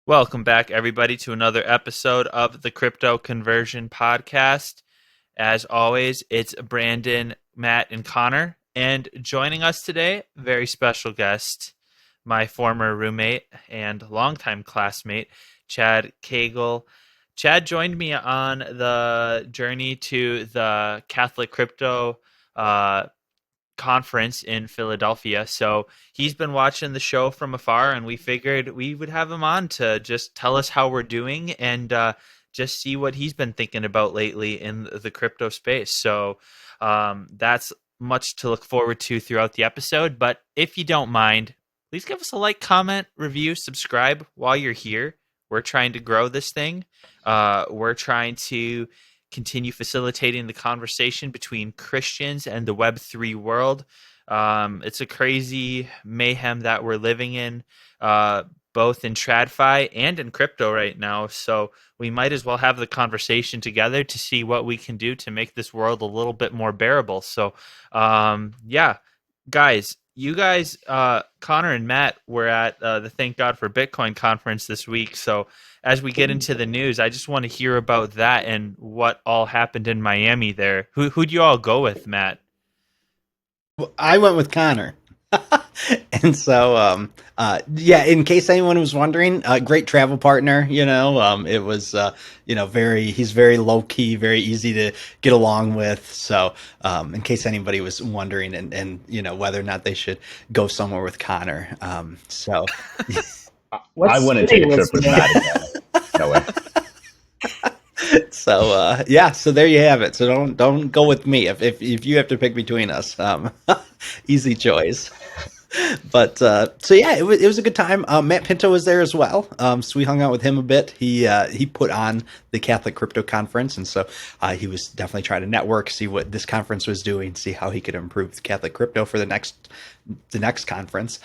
Welcome back, everybody, to another episode of the Crypto Conversion Podcast. As always, it's Brandon, Matt, and Connor. And joining us today, very special guest, my former roommate and longtime classmate, Chad Cagle. Chad joined me on the journey to the Catholic Crypto conference in Philadelphia. So he's been watching the show from afar, and we figured we would have him on to just tell us how we're doing and just see what he's been thinking about lately in the crypto space. So that's much to look forward to throughout the episode. But if you don't mind, please give us a like, comment, review, subscribe while you're here. We're trying to grow this thing. We're trying to continue facilitating the conversation between Christians and the Web3 world. It's a crazy mayhem that we're living in, both in TradFi and in crypto right now. So we might as well have the conversation together to see what we can do to make this world a little bit more bearable. So, yeah, guys, you guys, Connor and Matt, were at the Thank God for Bitcoin conference this week. So as we get into the news, I just want to hear about that and what all happened in Miami there. Who'd you all go with, Matt? Well, I went with Connor. And so, yeah, in case anyone was wondering, great travel partner, it was, he's very low key, very easy to get along with. So, in case anybody was wondering and, whether or not they should go somewhere with Connor. I wouldn't take a trip with Matt again. No way. So yeah, so there you have it. So don't go with me if you have to pick between us. Easy choice. But so yeah, it was a good time. Matt Pinto was there as well. So we hung out with him a bit. He put on the Catholic Crypto Conference, and so he was definitely trying to network, see what this conference was doing, see how he could improve the Catholic crypto for the next conference.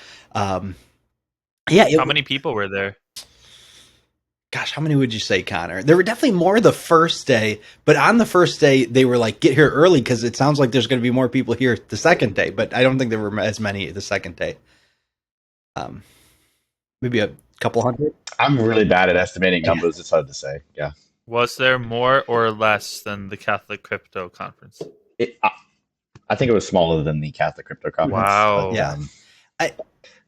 Yeah. How many people were there? Gosh, how many would you say, Connor? There were definitely more the first day, but on the first day, they were like, get here early because it sounds like there's going to be more people here the second day, but I don't think there were as many the second day. Maybe a couple hundred. I'm really bad at estimating numbers. It's hard to say. Yeah. Was there more or less than the Catholic Crypto Conference? I think it was smaller than the Catholic Crypto Conference. Wow. But,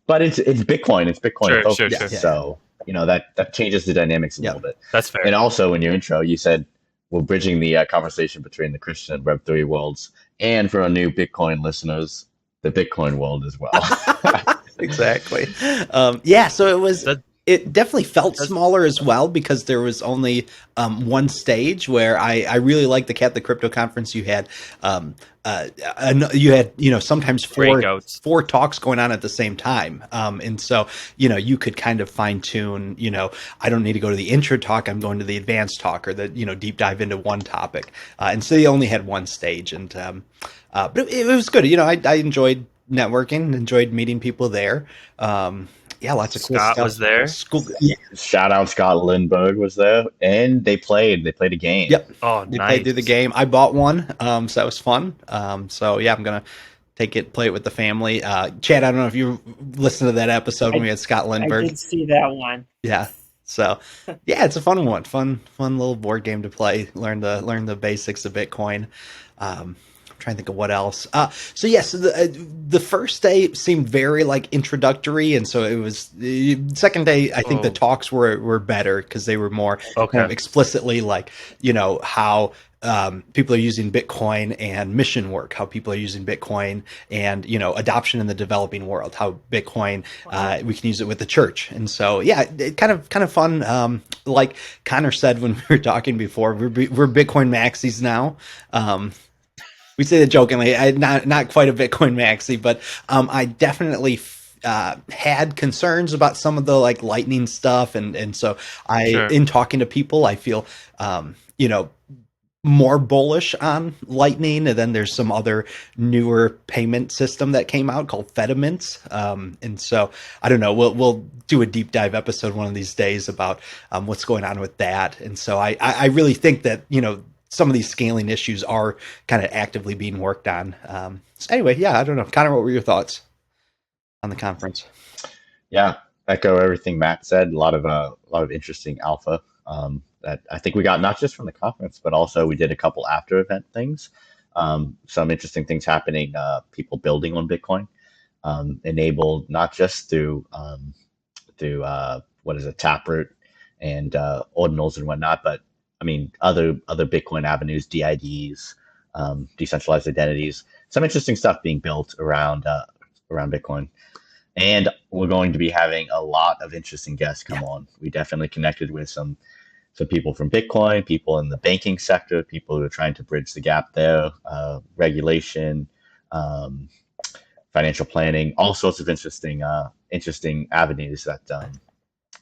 but it's Bitcoin. It's Bitcoin focused. Sure. So, that changes the dynamics a little bit. That's fair. And also in your intro, you said we're bridging the conversation between the Christian and Web3 worlds, and for our new Bitcoin listeners, the Bitcoin world as well. Exactly. Yeah, so it definitely felt smaller as well because there was only one stage where I really liked the Catholic Crypto Conference. You had sometimes four talks going on at the same time, and so you could kind of fine tune. I don't need to go to the intro talk. I'm going to the advanced talk or the deep dive into one topic, and so they only had one stage, and but it was good. I enjoyed networking, enjoyed meeting people there. Yeah, lots of cool stuff. Scott was there. Shout out Scott Lindbergh was there, and they played a game. Yep. Oh, they nice. played through the game. I bought one, so that was fun. So yeah, I'm gonna play it with the family. Chad, I don't know if you listened to that episode when we had Scott Lindbergh. I did see that one. Yeah. So yeah, it's a fun one. Fun little board game to play. Learn the basics of Bitcoin. Trying to think of what else. So yes, the first day seemed very like introductory, and so it was the second day. I think the talks were better because they were more kind of explicitly like how people are using Bitcoin and mission work, how people are using Bitcoin and adoption in the developing world, how Bitcoin we can use it with the church, and so yeah, it kind of fun. Like Connor said when we were talking before, we're Bitcoin maxis now. We say that jokingly. Not quite a Bitcoin maxi, but I definitely had concerns about some of the like Lightning stuff, and so in talking to people, I feel more bullish on Lightning, and then there's some other newer payment system that came out called Fedimints, and so I don't know. We'll do a deep dive episode one of these days about what's going on with that, and so I really think that some of these scaling issues are kind of actively being worked on. So anyway, yeah, I don't know. Connor, what were your thoughts on the conference? Yeah, echo everything Matt said. A lot of interesting alpha that I think we got not just from the conference, but also we did a couple after event things. Some interesting things happening. People building on Bitcoin, enabled not just through what is it, Taproot and ordinals and whatnot, but I mean other Bitcoin avenues, DIDs, decentralized identities. Some interesting stuff being built around Bitcoin. And we're going to be having a lot of interesting guests come on. We definitely connected with some people from Bitcoin, people in the banking sector, people who are trying to bridge the gap there, regulation, um, financial planning, all sorts of interesting avenues that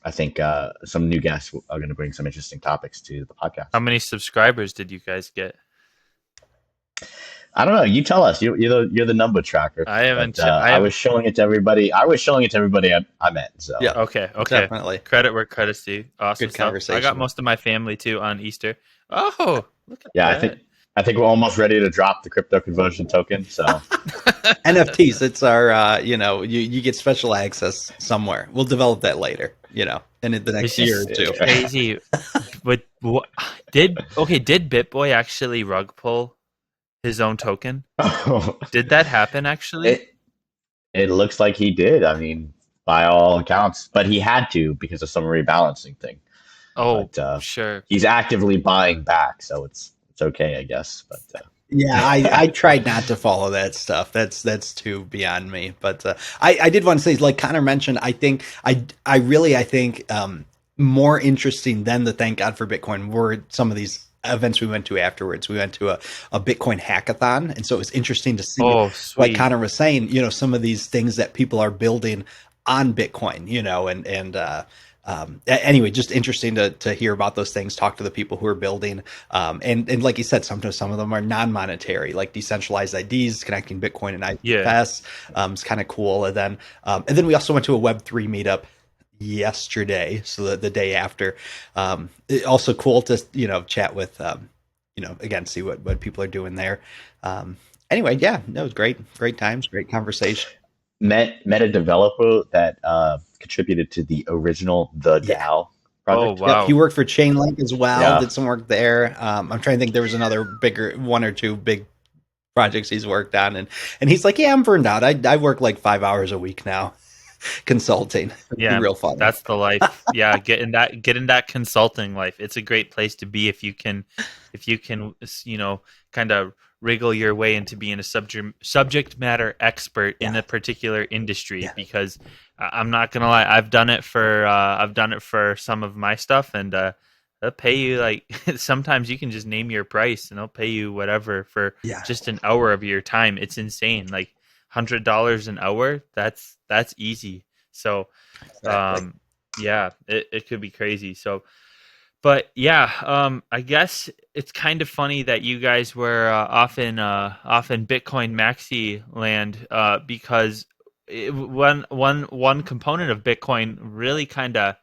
I think some new guests are going to bring some interesting topics to the podcast. How many subscribers did you guys get? I don't know. You tell us. You're the number tracker. I haven't. But, I was showing it to everybody. I met. So Yeah. Okay. Definitely. Credit where credit's due. Awesome Good stuff. conversation. I got most of my family too on Easter. Oh, look at yeah, that. I think we're almost ready to drop the crypto conversion token. So NFTs. It's our, you get special access somewhere. We'll develop that later, in the next It's year or just two. crazy. But did BitBoy actually rug pull his own token? Did that happen actually? it looks like he did. I mean, by all accounts, but he had to because of some rebalancing thing. Oh, But sure. he's actively buying back, so it's okay, I guess. But Yeah, I tried not to follow that stuff. That's too beyond me. But I did want to say, like Connor mentioned, I think more interesting than the Thank God for Bitcoin were some of these events we went to afterwards. We went to a Bitcoin hackathon, and so it was interesting to see, Oh, like sweet. Connor was saying, some of these things that people are building on Bitcoin, anyway, just interesting to hear about those things, talk to the people who are building. And like you said, sometimes some of them are non-monetary, like decentralized IDs, connecting Bitcoin and IPFS. It's kind of cool. And then we also went to a Web3 meetup yesterday. So the day after, also cool to, chat with, again, see what people are doing there. Anyway, yeah, no, it was great times, great conversation. met a developer that contributed to the original DAO project. Oh, wow. Yep, he worked for Chainlink as well. Yeah. Did some work there. I'm trying to think. There was another bigger one or two big projects he's worked on, and he's like, "Yeah, I'm burned out. I work like 5 hours a week now, consulting. Yeah, real fun. That's the life. Yeah, get in that consulting life. It's a great place to be if you can, kind of wriggle your way into being a subject matter expert in a particular industry. Because I'm not gonna lie, I've done it for some of my stuff, and they'll pay you like sometimes you can just name your price and they'll pay you whatever for just an hour of your time. It's insane, like $100 an hour. That's easy. So Exactly. it could be crazy. So but yeah, I guess it's kind of funny that you guys were off in Bitcoin maxi land because one component of Bitcoin really kind of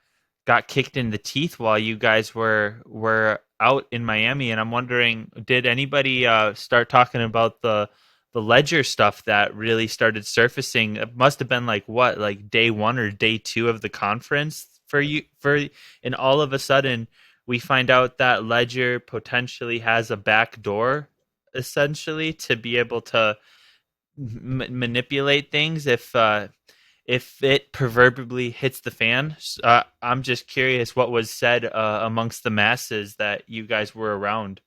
got kicked in the teeth while you guys were out in Miami, and I'm wondering, did anybody start talking about the ledger stuff that really started surfacing? It must have been like day 1 or day 2 of the conference and all of a sudden we find out that Ledger potentially has a back door, essentially, to be able to manipulate things if it proverbially hits the fan. I'm just curious what was said amongst the masses that you guys were around.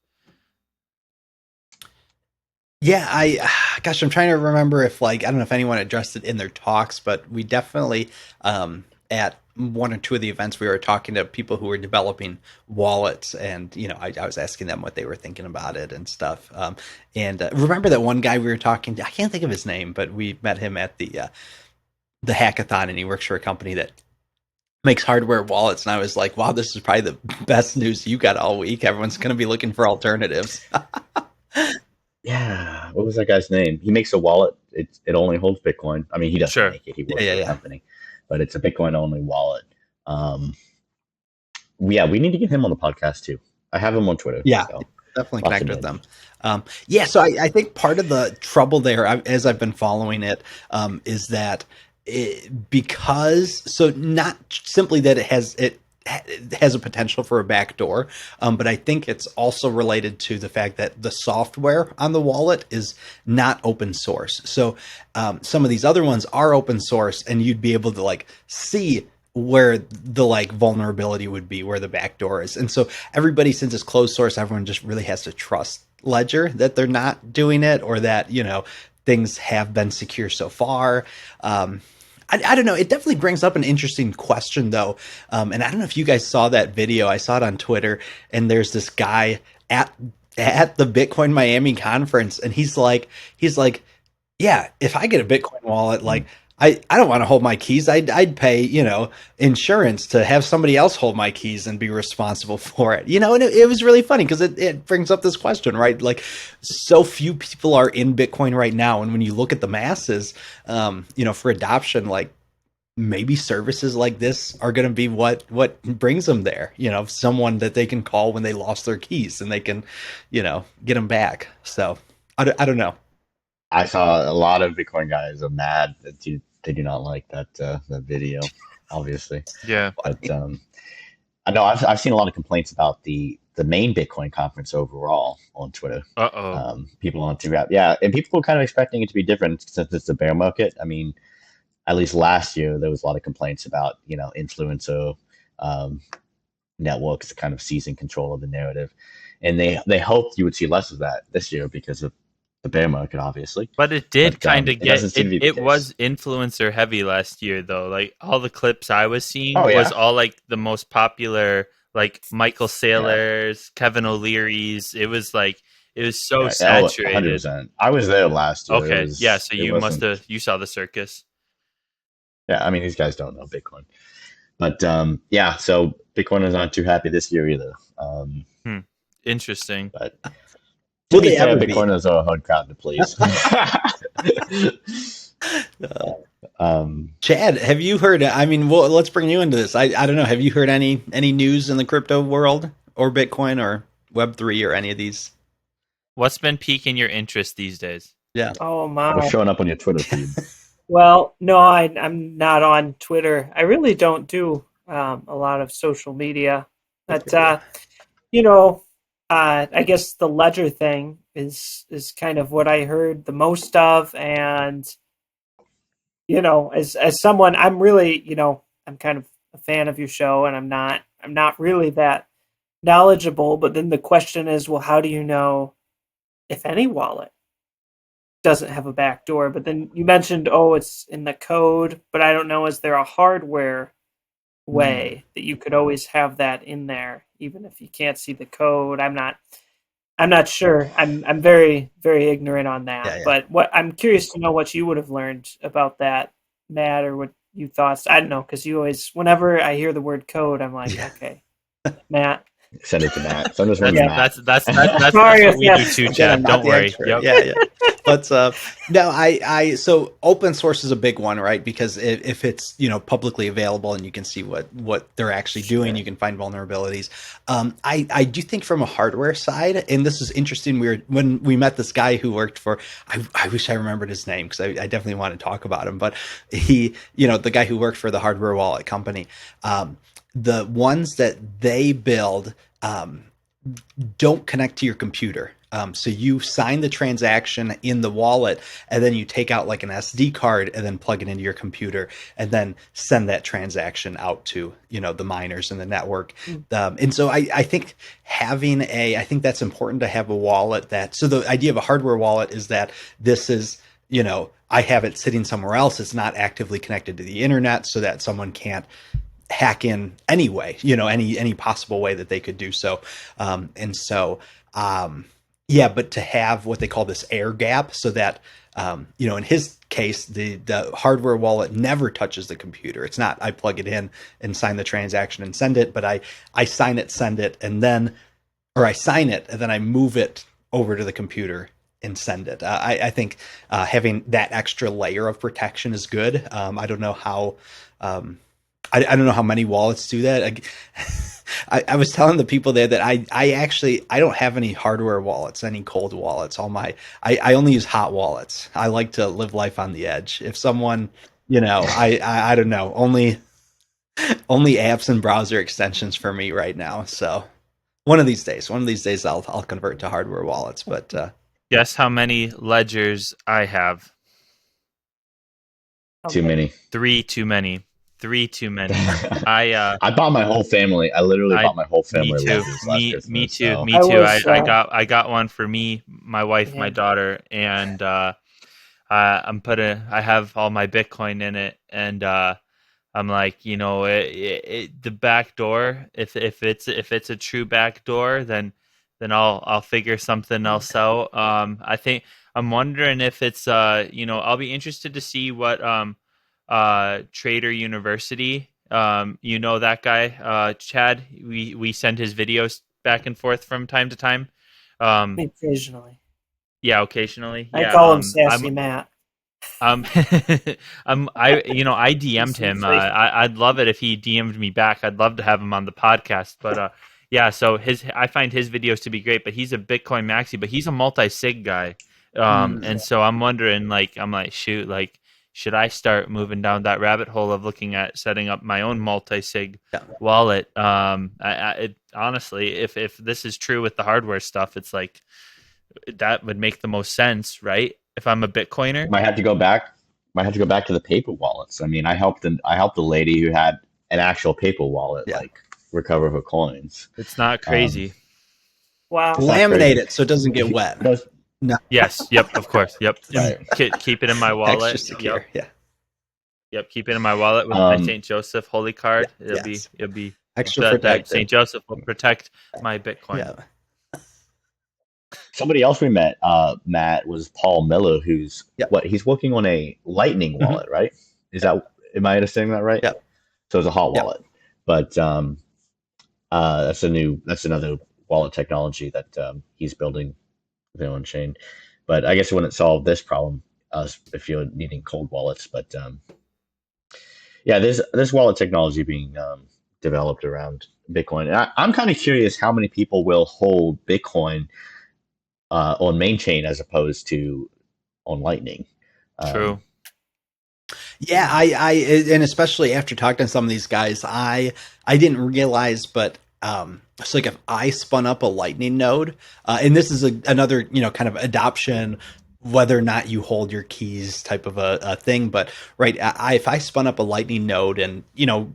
Yeah, I'm trying to remember if I don't know if anyone addressed it in their talks, but we definitely at one or two of the events we were talking to people who were developing wallets, and I was asking them what they were thinking about it and stuff. And remember that one guy we were talking to? I can't think of his name, but we met him at the hackathon, and he works for a company that makes hardware wallets. And I was like, wow, this is probably the best news you got all week. Everyone's going to be looking for alternatives. Yeah, what was that guy's name? He makes a wallet. It only holds Bitcoin. I mean, he doesn't make it. He works for the company, but it's a Bitcoin only wallet. We need to get him on the podcast too. I have him on Twitter. Yeah, so definitely connect with them. So I think part of the trouble there, as I've been following it, is that because so not simply that it has a potential for a backdoor, but I think it's also related to the fact that the software on the wallet is not open source. So some of these other ones are open source, and you'd be able to like see where the like vulnerability would be, where the backdoor is. And so everybody, since it's closed source, everyone just really has to trust Ledger that they're not doing it, or that, you know, things have been secure so far. I don't know. It definitely brings up an interesting question, though. And I don't know if you guys saw that video. I saw it on Twitter, and there's this guy at the Bitcoin Miami conference, and he's like, yeah, if I get a Bitcoin wallet, like I don't want to hold my keys. I'd pay, you know, insurance to have somebody else hold my keys and be responsible for it. You know, and it was really funny because it brings up this question, right? Like, so few people are in Bitcoin right now, and when you look at the masses, you know, for adoption, like maybe services like this are going to be what brings them there. You know, someone that they can call when they lost their keys and they can, you know, get them back. So I don't know. I saw a lot of Bitcoin guys are mad that they do not like that video, obviously. Yeah. But I know I've seen a lot of complaints about the main Bitcoin conference overall on Twitter. People on Twitter, yeah, and people were kind of expecting it to be different since it's a bear market. I mean, at least last year there was a lot of complaints about, you know, influencer networks kind of seizing control of the narrative, and they hoped you would see less of that this year because of the bear market, obviously. But it did kind of get it case. was influencer heavy last year, though. Like all the clips I was seeing Oh, yeah? was all like the most popular, like Michael Saylor's, Kevin O'Leary's. It was like it was so saturated. 100%. I was there last year. Okay, yeah. So you must have you saw the circus. Yeah, I mean, these guys don't know Bitcoin, but yeah. So Bitcoin is not too happy this year either. Interesting. But Will they ever be? Bitcoiners are a hard crowd to please. Chad, have you heard? I mean, well, let's bring you into this. I don't know. Have you heard any news in the crypto world or Bitcoin or Web3 or any of these? What's been piquing your interest these days? Yeah. Oh my! What's showing up on your Twitter feed? Well, no, I'm not on Twitter. I really don't do a lot of social media. But you know, I guess the Ledger thing is kind of what I heard the most of, and you know, as someone, I'm really, you know, I'm kind of a fan of your show, and I'm not really that knowledgeable. But then the question is, well, how do you know if any wallet doesn't have a backdoor? But then you mentioned, oh, it's in the code, but I don't know, is there a hardware way that you could always have that in there, even if you can't see the code? I'm not sure. I'm very, very ignorant on that. Yeah. But what I'm curious to know what you would have learned about that, Matt, or what you thought. I don't know, because you always, whenever I hear the word code, I'm like, okay, Matt. Send it to Matt. Send us one to Matt. That's what we do too, Chad. Don't worry. Yep. Yeah. But no, I so open source is a big one, right? Because if it's, you know, publicly available and you can see what they're actually doing, you can find vulnerabilities. I do think from a hardware side, and this is interesting. When we met this guy who worked for, I wish I remembered his name because I definitely want to talk about him. But he, you know, the guy who worked for the hardware wallet company. The ones that they build don't connect to your computer. So you sign the transaction in the wallet, and then you take out like an SD card and then plug it into your computer and then send that transaction out to, you know, the miners in the network. And so I think I think that's important to have a wallet so the idea of a hardware wallet is that this is, you know, I have it sitting somewhere else. It's not actively connected to the internet so that someone can't hack in anyway, you know, any possible way that they could do so. Yeah, but to have what they call this air gap so that, you know, in his case, the hardware wallet never touches the computer. It's not, I plug it in and sign the transaction and send it, but I sign it, send it, or I sign it and then I move it over to the computer and send it. I think having that extra layer of protection is good. I don't know how, I don't know how many wallets do that. I was telling the people there that I don't have any hardware wallets, any cold wallets. I only use hot wallets. I like to live life on the edge. If someone I don't know. Only apps and browser extensions for me right now. So one of these days, I'll convert to hardware wallets. But Guess how many ledgers I have? Too many. 3 too many. 3 too many. I I bought my whole family. I literally bought my whole me family too. ledgers last Christmas. Me too. So. Me I too. was, I got one for me, my wife, my Yeah. daughter, and I have all my Bitcoin in it, and I'm like, the back door. If it's a true back door, then I'll figure something else out. I think I'm wondering if it's I'll be interested to see what Trader University. That guy, Chad. We send his videos back and forth from time to time. occasionally. Yeah, occasionally. I Yeah. call him Sassy Matt. Um, I DM'd him. I'd love it if he DM'd me back. I'd love to have him on the podcast. But yeah, so I find his videos to be great. But he's a Bitcoin maxi, but he's a multi-sig guy. And so I'm wondering, I'm like, shoot, should I start moving down that rabbit hole of looking at setting up my own multi-sig wallet? Honestly, if this is true with the hardware stuff, it's like that would make the most sense, right? If I'm a Bitcoiner. Might have to go back to the paper wallets. I mean, I helped the lady who had an actual paper wallet recover her coins. It's not crazy. Wow. Laminate it so it doesn't get wet. No. Yes. Yep. Of course. Yep. Right. Keep it in my wallet. Extra secure. Yep. Yep. Keep it in my wallet with my St. Joseph holy card. It'll be extra protected. St. Joseph will protect my Bitcoin. Yeah. Somebody else we met, Matt, was Paul Miller, who's he's working on a Lightning wallet, right? Am I understanding that right? Yeah. So it's a hot wallet, but that's another wallet technology that he's building on chain. But I guess it wouldn't solve this problem if you're needing cold wallets. But there's wallet technology being developed around Bitcoin. And I'm kind of curious how many people will hold Bitcoin on main chain as opposed to on Lightning. True. Yeah, I and especially after talking to some of these guys, I didn't realize, but so if I spun up a Lightning node, and this is another kind of adoption, whether or not you hold your keys type of a thing, but right, if I spun up a Lightning node and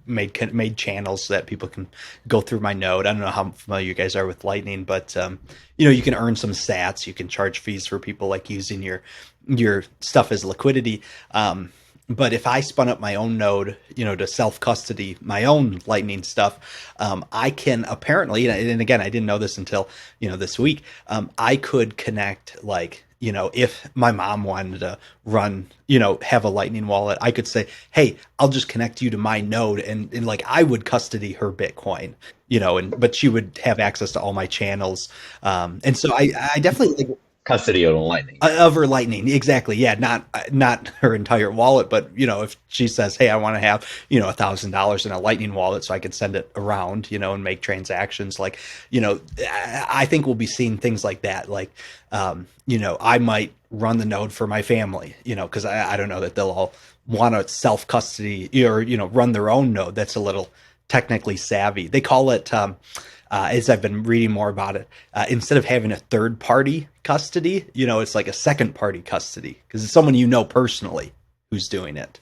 made channels so that people can go through my node. I don't know how familiar you guys are with Lightning, but you can earn some sats, you can charge fees for people using your stuff as liquidity. But if I spun up my own node, to self-custody my own Lightning stuff, I can apparently, and again, I didn't know this until, this week, I could connect, if my mom wanted to run, have a Lightning wallet, I could say, hey, I'll just connect you to my node and I would custody her Bitcoin, but she would have access to all my channels. And so I definitely custody of Lightning of her Lightning. Exactly. Yeah. Not her entire wallet, but if she says, hey, I want to have, $1,000 in a Lightning wallet so I can send it around, and make transactions, I think we'll be seeing things like that. I might run the node for my family, cause I don't know that they'll all want to self custody or, run their own node. That's a little technically savvy. They call it, as I've been reading more about it, instead of having a third party custody, it's like a second party custody because it's someone personally who's doing it,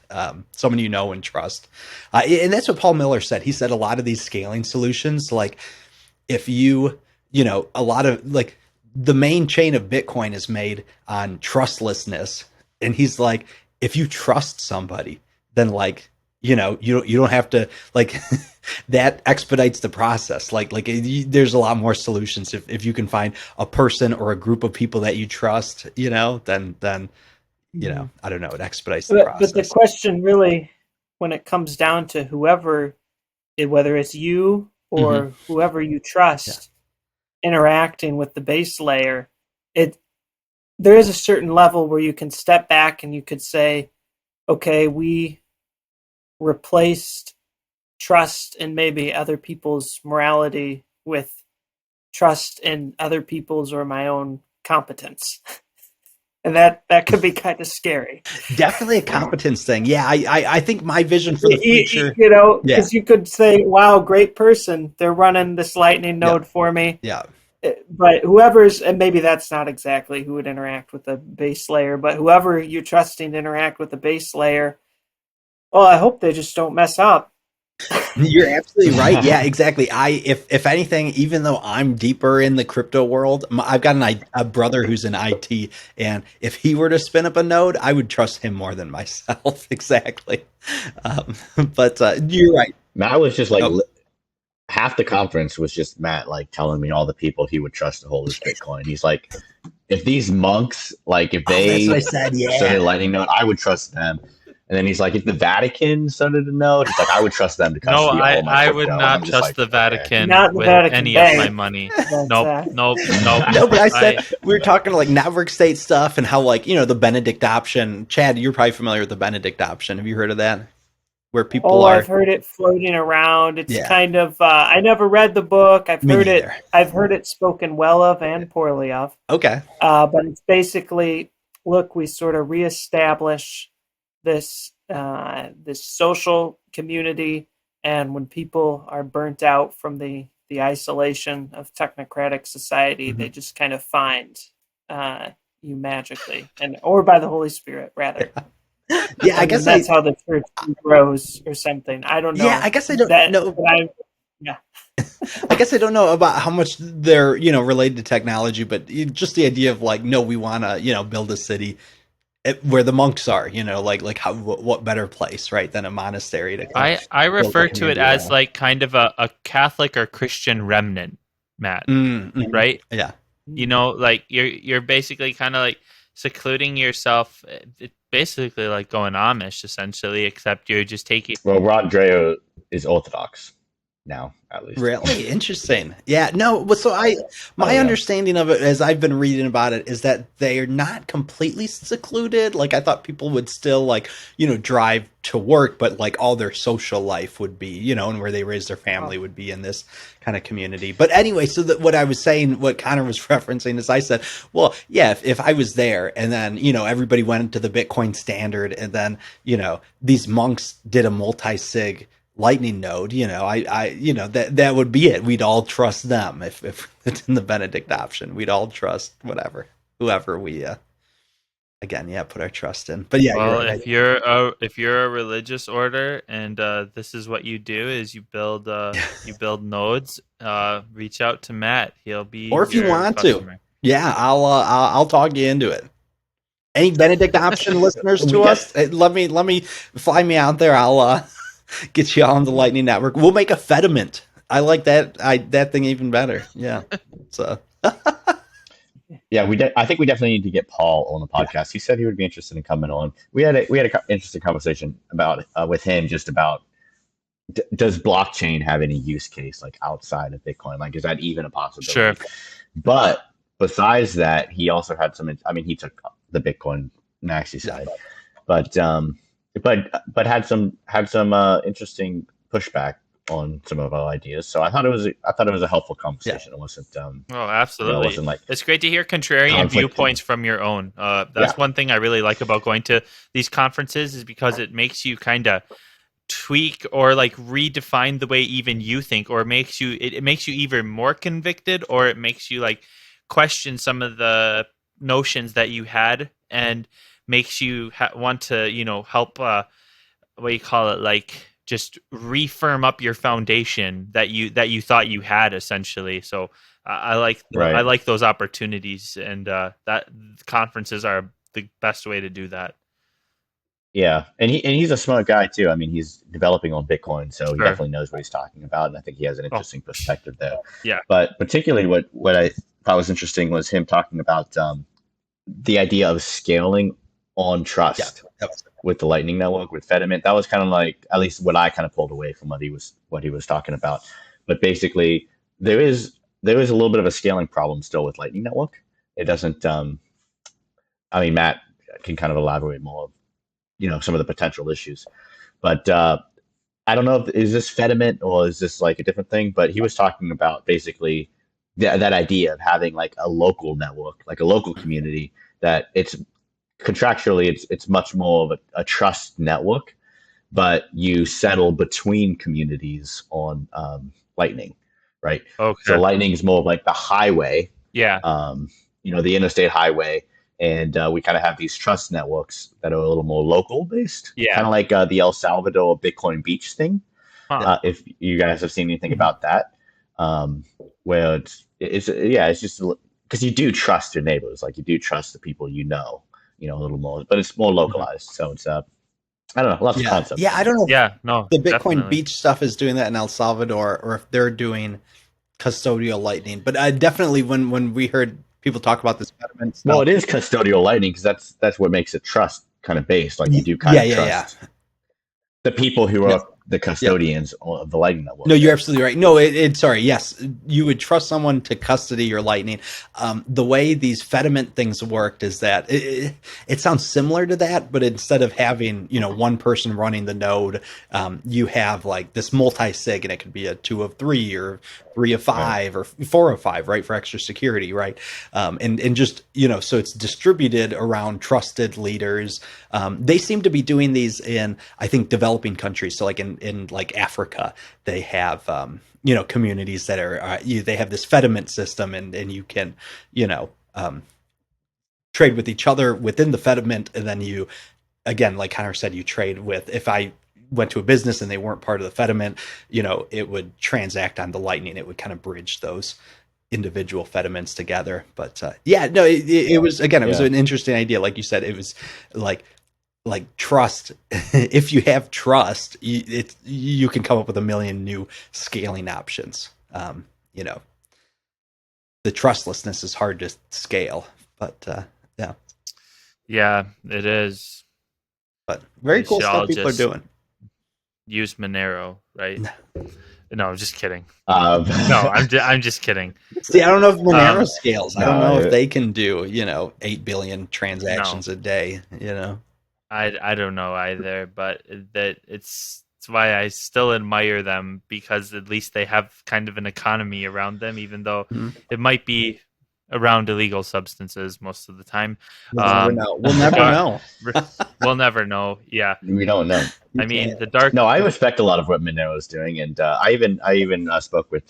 someone and trust. And that's what Paul Miller said. He said a lot of these scaling solutions, if a lot of the main chain of Bitcoin is made on trustlessness. And he's like, if you trust somebody, then you don't have to that expedites the process. There's a lot more solutions if you can find a person or a group of people that you trust, then I don't know, it expedites the process. But the question really, when it comes down to whoever, whether it's you or whoever you trust, interacting with the base layer, there is a certain level where you can step back and you could say, okay, we replaced trust in maybe other people's morality with trust in other people's or my own competence. and that could be kind of scary. Definitely a competence thing. Yeah, I think my vision for the future. You know, Yeah. because you could say, "Wow, great person! They're running this Lightning node for me." Yeah. But whoever's, and maybe that's not exactly who would interact with the base layer, but whoever you're trusting to interact with the base layer, well, I hope they just don't mess up. You're absolutely right. Yeah, exactly. If anything, even though I'm deeper in the crypto world, I've got a brother who's in IT, and if he were to spin up a node, I would trust him more than myself. Exactly. But you're right. Matt was just like half the conference was just Matt like telling me all the people he would trust to hold his Bitcoin. He's like, if these monks, like if they that's what I said, yeah. started a Lightning node, I would trust them. And then he's like, if the Vatican started a node, he's like, I would trust them to custody all my crypto. I would And not I'm just trust like, the Vatican Not the with Vatican any Bank. of my money. But, Nope. No, but I said we were talking like network state stuff and how like, you know, the Benedict option. Chad, you're probably familiar with the Benedict option. Have you heard of that? Where people are. I've heard it floating around. It's Yeah. kind of. I never read the book. Me neither. I've heard it spoken well of and poorly of. Okay. But it's basically, look, we sort of reestablish this this social community, and when people are burnt out from the isolation of technocratic society, they just kind of find you magically, or by the Holy Spirit, rather. Yeah, I guess that's how the church grows, or something. I don't know. Yeah, I guess I don't know. I guess I don't know about how much they're, you know, related to technology, but just the idea of like, no, we want to, you know, build a city where the monks are, you know, like how, what better place, right, than a monastery to. I refer to it as like kind of a Catholic or Christian remnant, Matt. Mm-hmm. Right? Yeah. You know, like you're basically kind of like secluding yourself. It's basically like going Amish, essentially, except you're just taking. Well, Rod Dreher is Orthodox now, at least. Really interesting. Yeah. No. So my understanding of it, as I've been reading about it, is that they're not completely secluded. Like I thought people would still like, you know, drive to work, but like all their social life would be, you know, and where they raise their family would be in this kind of community. But anyway, so that what I was saying, what Connor was referencing is I said, well, yeah, if I was there and then, you know, everybody went into the Bitcoin Standard and then, you know, these monks did a multi-sig Lightning node, you know, I you know, that would be it. We'd all trust them if it's in the Benedict option. We'd all trust whoever we again, yeah, put our trust in. But yeah, well, you're right. if you're a religious order and this is what you do is you build nodes, reach out to Matt. He'll be or if you want customer. to, yeah, I'll talk you into it. Any Benedict option listeners to us? Let me fly me out there. I'll get you all on the Lightning Network. We'll make a Fediment. I like that. That thing even better. Yeah. So. Yeah, I think we definitely need to get Paul on the podcast. Yeah. He said he would be interested in coming on. We had a interesting conversation about with him just about does blockchain have any use case like outside of Bitcoin? Like, is that even a possibility? Sure. But besides that, he also had some. I mean, he took the Bitcoin maxi side, but had some interesting pushback on some of our ideas. So I thought it was a helpful conversation. It wasn't. Absolutely. It wasn't like it's great to hear contrarian viewpoints from your own. That's one thing I really like about going to these conferences is because it makes you kind of tweak or like redefine the way even you think, or it makes you either more convicted or it makes you like question some of the notions that you had and makes you want to, you know, help what do you call it, like just refirm up your foundation that you thought you had, essentially. So I like those opportunities, and that conferences are the best way to do that. Yeah, and he's a smart guy too. I mean, he's developing on Bitcoin, so he definitely knows what he's talking about, and I think he has an interesting perspective there. Yeah. But particularly what I thought was interesting was him talking about the idea of scaling on trust with the Lightning Network, with Fediment. That was kind of like, at least what I kind of pulled away from what he was talking about. But basically, there is a little bit of a scaling problem still with Lightning Network. It doesn't. I mean, Matt can kind of elaborate more of, you know, some of the potential issues, but I don't know if is this Fediment or is this like a different thing. But he was talking about basically that idea of having like a local network, like a local community, that it's contractually it's much more of a trust network, but you settle between communities on Lightning, right? So Okay. Lightning is more of like the highway, Yeah. the interstate highway, and we kind of have these trust networks that are a little more local based, Yeah. kind of like the El Salvador Bitcoin Beach thing. Huh. If you guys have seen anything Mhm. about that, where it's just because you do trust your neighbors, like you do trust the people a little more, but it's more localized. So it's I don't know, lots of Yeah, concepts. I don't know if Yeah. No. the Bitcoin Definitely. Beach stuff is doing that in El Salvador, or if they're doing custodial Lightning. But definitely, when we heard people talk about this Fetterman Well, stuff, it is custodial Lightning because that's what makes it trust kind of based. Like you do kind yeah, of yeah. trust the people who Yep. are the custodians of the Lightning Network. No, you're absolutely right. No, sorry. Yes, you would trust someone to custody your Lightning. The way these Fediment things worked is that it sounds similar to that, but instead of having one person running the node, you have like this multi-sig, and it could be a 2 of 3 or 3 of 5 or 4 of 5, right, for extra security, right? And just so it's distributed around trusted leaders. They seem to be doing these in, I think, developing countries. So like in like Africa, they have communities that are they have this Fediment system, and you can trade with each other within the Fediment, and then you, again, like Connor said, you trade with, if I went to a business and they weren't part of the Fediment, it would transact on the Lightning. It would kind of bridge those individual Fediments together. But no, it was, again, it was Yeah. an interesting idea. Like you said, it was like trust. If you have trust, you can come up with a million new scaling options. You know, the trustlessness is hard to scale, but yeah, Yeah. It is. but very We cool should all stuff people are just doing. use Monero, right? No, just kidding. Um, No, I'm just kidding. See, I don't know if Monero Um, scales. I don't know if no, they can do 8 billion no, transactions a day. I don't know either, but it's why I still admire them, because at least they have kind of an economy around them, even though Mhm. it might be around illegal substances most of the time. We'll never know. We'll The never dark, know. we'll never know. Yeah, we don't know. You I mean can't. the dark. No, I respect a lot of what Monero is doing, and I even spoke with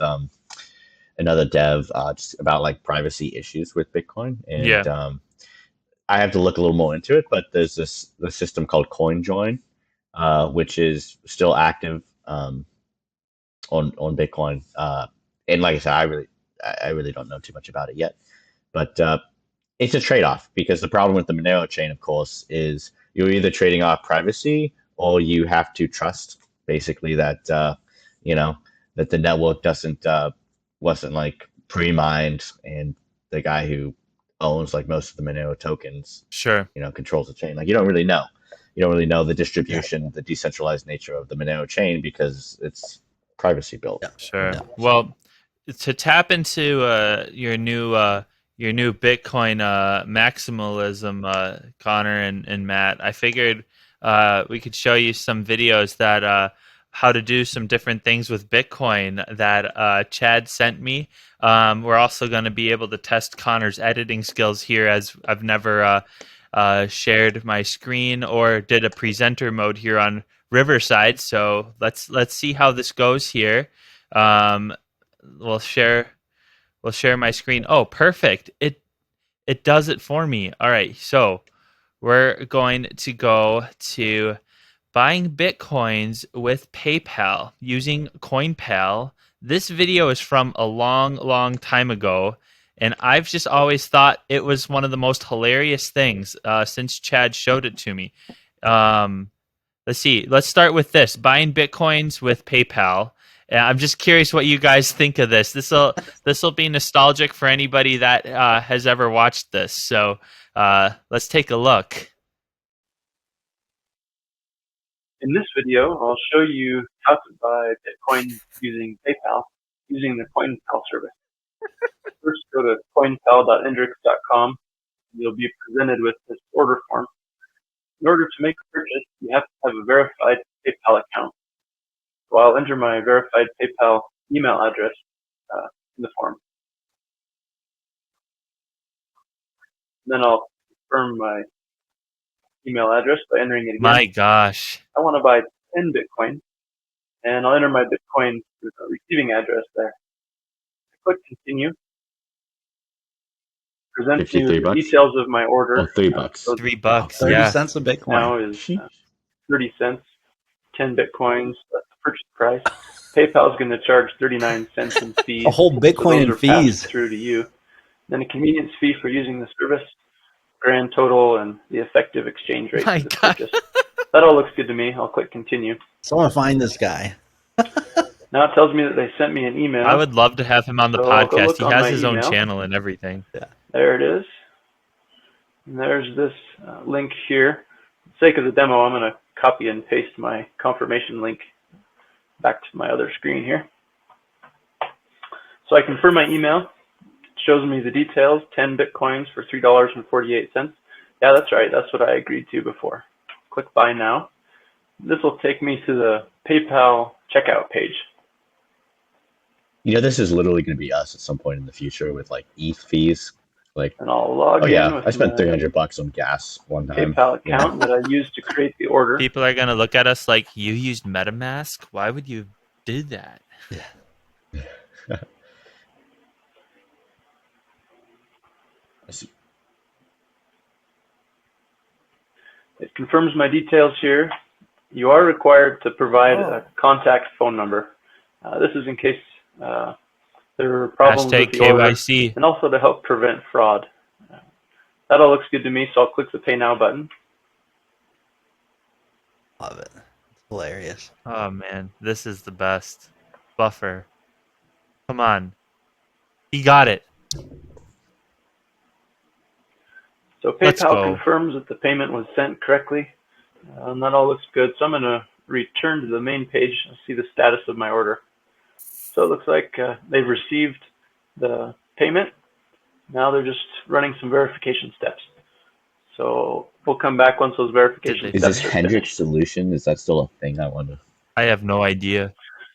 another dev just about like privacy issues with Bitcoin, Yeah, and I have to look a little more into it. But there's this system called CoinJoin, which is still active on Bitcoin, and like I said, I really don't know too much about it yet, but it's a trade off because the problem with the Monero chain, of course, is you're either trading off privacy or you have to trust basically that that the network doesn't wasn't like pre-mined, and the guy who owns like most of the Monero tokens sure. controls the chain. Like you don't really know the distribution, the decentralized nature of the Monero chain because it's privacy built. Yeah. Sure. Yeah. Well, to tap into your new Bitcoin maximalism, Connor and Matt, I figured we could show you some videos that how to do some different things with Bitcoin that Chad sent me. We're also going to be able to test Connor's editing skills here, as I've never shared my screen or did a presenter mode here on Riverside. So let's see how this goes here. Um, we'll share my screen. Oh, perfect. It does it for me. All right. So we're going to go to buying Bitcoins with PayPal using CoinPal. This video is from a long, long time ago, and I've just always thought it was one of the most hilarious things since Chad showed it to me. Um, let's see. Let's start with this: buying Bitcoins with PayPal. I'm just curious what you guys think of this. This will be nostalgic for anybody that has ever watched this. So let's take a look. In this video, I'll show you how to buy Bitcoin using PayPal using the CoinPal service. First, go to coinpal.indrix.com. You'll be presented with this order form. In order to make a purchase, you have to have a verified PayPal account. So I'll enter my verified PayPal email address in the form. Then I'll confirm my email address by entering it again. My gosh. I want to buy 10 Bitcoin, and I'll enter my Bitcoin receiving address there. Click continue. Presents me with the $53. details of my order. Oh, $3. So $3, 30 yeah. cents a Bitcoin. now is 30 cents, 10 Bitcoins, that's the purchase price. PayPal's going to charge 39 cents in fees. A whole Bitcoin those in are passed fees. through to you. Then a convenience fee for using the service, grand total, and the effective exchange rate My for the God. purchase. That all looks good to me. I'll click continue. So I want to find this guy. Now it tells me that they sent me an email. I would love to have him on the So I'll go podcast. look He on has my his own email. channel and everything. There it is. And there's this link here. For the sake of the demo, I'm going to copy and paste my confirmation link back to my other screen here. So I confirm my email. It shows me the details, 10 Bitcoins for $3.48. Yeah, that's right. That's what I agreed to before. Click buy now. This will take me to the PayPal checkout page. You know, this is literally going to be us at some point in the future with like ETH fees. Like, And I'll log oh in yeah, with I spent my $300 on gas one time. PayPal account that I used to create the order. People are going to look at us like, you used MetaMask? Why would you do that? I see. It confirms my details here. You are required to provide a contact phone number. This is in case there are problems Hashtag with the order, KYC. and also to help prevent fraud. That all looks good to me, so I'll click the Pay Now button. Love it. It's hilarious. Oh, man. This is the best. Buffer. Come on. He got it. So Let's PayPal go. confirms that the payment was sent correctly, and that all looks good. So I'm going to return to the main page and see the status of my order. So it looks like they've received the payment. Now they're just running some verification steps. So we'll come back once those verification Is steps this are Hendrix finished. solution? Is that still a thing? I wonder. I have no idea.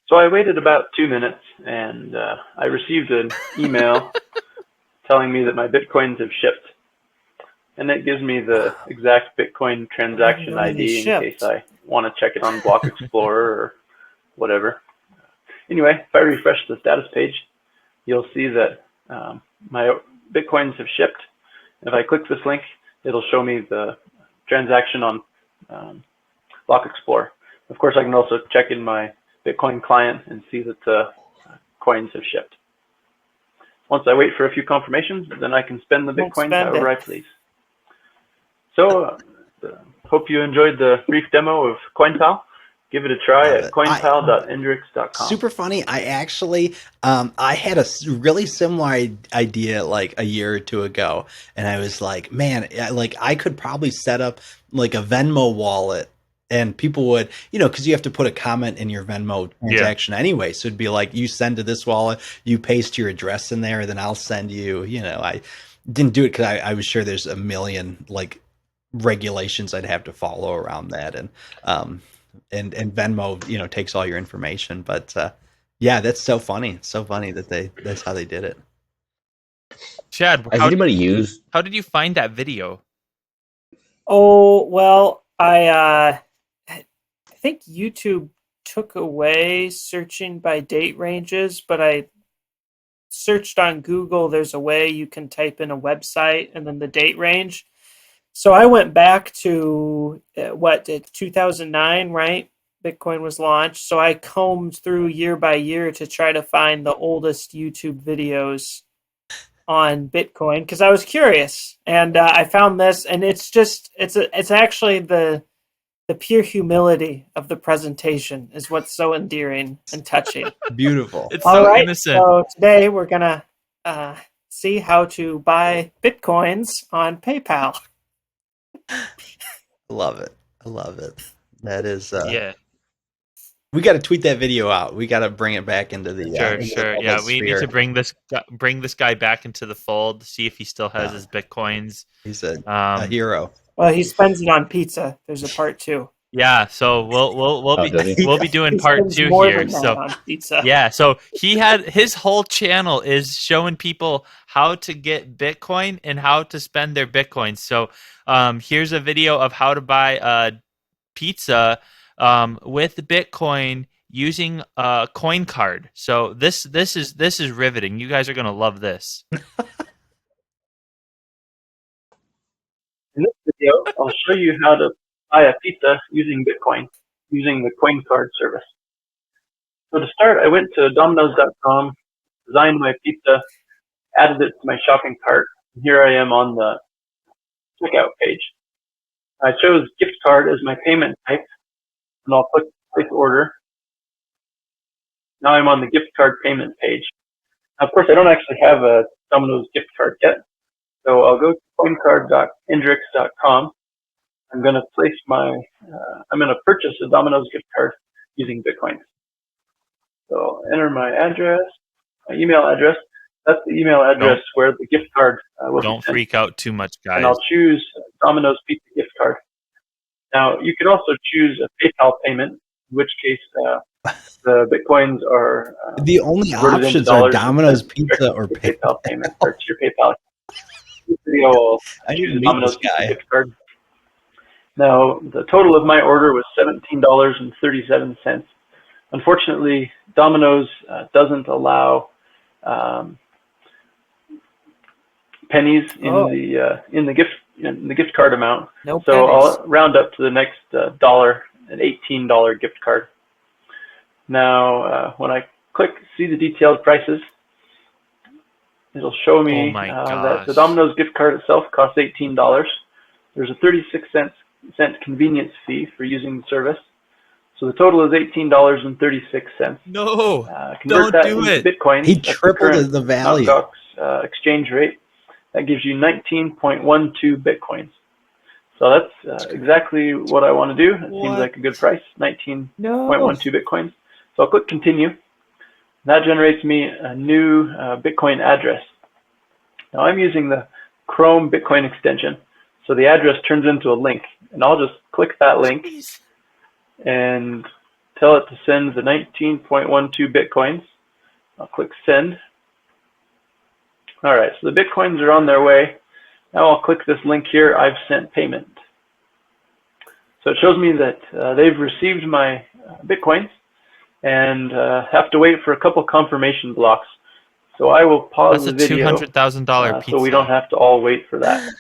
So I waited about 2 minutes, and I received an email telling me that my Bitcoins have shipped. And it gives me the exact Bitcoin transaction When they ID in shipped. case I want to check it on Block Explorer or whatever. Anyway, if I refresh the status page, you'll see that my Bitcoins have shipped. If I click this link, it'll show me the transaction on Block Explorer. Of course, I can also check in my Bitcoin client and see that the coins have shipped. Once I wait for a few confirmations, then I can spend the Won't Bitcoins spend however it. I please. So, hope you enjoyed the brief demo of CoinPal. Give it a try Love at it. coinpal.indrix.com. Super funny. I actually, I had a really similar idea like a year or two ago, and I was like, man, like I could probably set up like a Venmo wallet, and people would, because you have to put a comment in your Venmo transaction anyway. So it'd be like, you send to this wallet, you paste your address in there, then I'll send you. I didn't do it because I was sure there's a million like regulations I'd have to follow around that, and Venmo, takes all your information. But yeah, that's so funny. It's so funny that that's how they did it. Chad, Has anybody used? how did you find that video? Oh, well, I think YouTube took away searching by date ranges, but I searched on Google. There's a way you can type in a website and then the date range. So I went back to 2009, right? Bitcoin was launched. So I combed through year by year to try to find the oldest YouTube videos on Bitcoin because I was curious, and I found this, and it's actually the pure humility of the presentation is what's so endearing and touching. Beautiful. It's All so right, innocent. so today we're gonna see how to buy Bitcoins on PayPal. Love it. I love it. That is Yeah, we got to tweet that video out. We got to bring it back into the sure, into the sure. public Yeah, we need sphere. to bring this guy back into the fold. See if he still has Yeah. his Bitcoins. He's a hero. Well, he spends it on pizza. There's a part two. Yeah, so we'll Oh, does he? we'll be doing He part spends 2 more here. than that So on pizza. yeah, so he had his whole channel is showing people how to get Bitcoin and how to spend their Bitcoin. So here's a video of how to buy a pizza with Bitcoin using a coin card. So this is riveting. You guys are gonna love this. In this video, I'll show you how to buy a pizza using Bitcoin, using the coin card service. So to start, I went to Domino's.com, designed my pizza, added it to my shopping cart. And here I am on the checkout page. I chose gift card as my payment type, and I'll click place order. Now I'm on the gift card payment page. Now, of course, I don't actually have a Domino's gift card yet, so I'll go to coincard.indrix.com. I'm going to place I'm going to purchase a Domino's gift card using Bitcoin. So I'll enter my address, my email address. That's the email address where the gift card will be Don't sent. freak out too much, And guys. I'll choose Domino's Pizza gift card. Now, you could also choose a PayPal payment, in which case the Bitcoins are The only converted into options are dollars Domino's and sent Pizza directly or to PayPal. PayPal payment or to your PayPal. This video will I need choose to a meet Domino's this Pizza guy. gift card. Now, the total of my order was $17.37. Unfortunately, Domino's doesn't allow pennies in the gift card amount. No So pennies. I'll round up to the next dollar, an $18 gift card. Now, when I click see the detailed prices, it'll show me Oh my that the gosh. Domino's gift card itself costs $18. There's a 36 cent convenience fee for using the service. So the total is $18.36. No, Convert don't that do into it. Bitcoin. He That's the tripled current the value. Mt. Gox exchange rate. That gives you 19.12 Bitcoins. So that's exactly what I want to do. It seems like a good price, 19.12 No. Bitcoins. So I'll click continue. That generates me a new Bitcoin address. Now I'm using the Chrome Bitcoin extension. So the address turns into a link. And I'll just click that link and tell it to send the 19.12 Bitcoins. I'll click send. All right, so the Bitcoins are on their way. Now I'll click this link here, I've sent payment. So it shows me that they've received my Bitcoins and have to wait for a couple confirmation blocks. So I will pause That's the a video $200,000 pizza. so we don't have to all wait for that.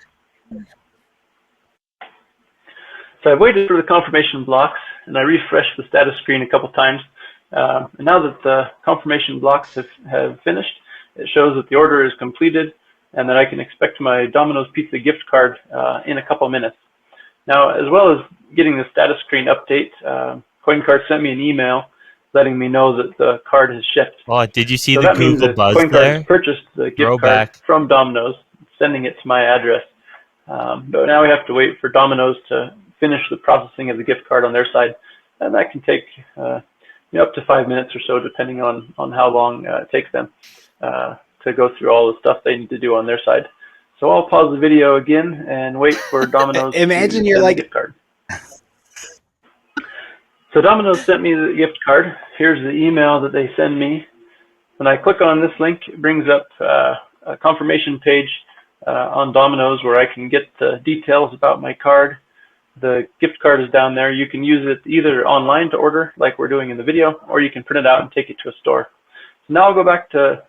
So I've waited for the confirmation blocks and I refreshed the status screen a couple times. And now that the confirmation blocks have finished, it shows that the order is completed and that I can expect my Domino's Pizza gift card in a couple minutes. Now, as well as getting the status screen update, CoinCard sent me an email letting me know that the card has shipped. Oh, did you see So the that means Google that Buzz CoinCard there? has purchased the gift Throwback. card from Domino's, sending it to my address. But now we have to wait for Domino's to finish the processing of the gift card on their side, and that can take up to 5 minutes or so, depending on how long it takes them to go through all the stuff they need to do on their side. So I'll pause the video again and wait for Domino's Imagine to you're send like- the gift card. So Domino's sent me the gift card. Here's the email that they send me. When I click on this link, it brings up a confirmation page on Domino's where I can get the details about my card. The gift card is down there. You can use it either online to order, like we're doing in the video, or you can print it out and take it to a store. So now I'll go back to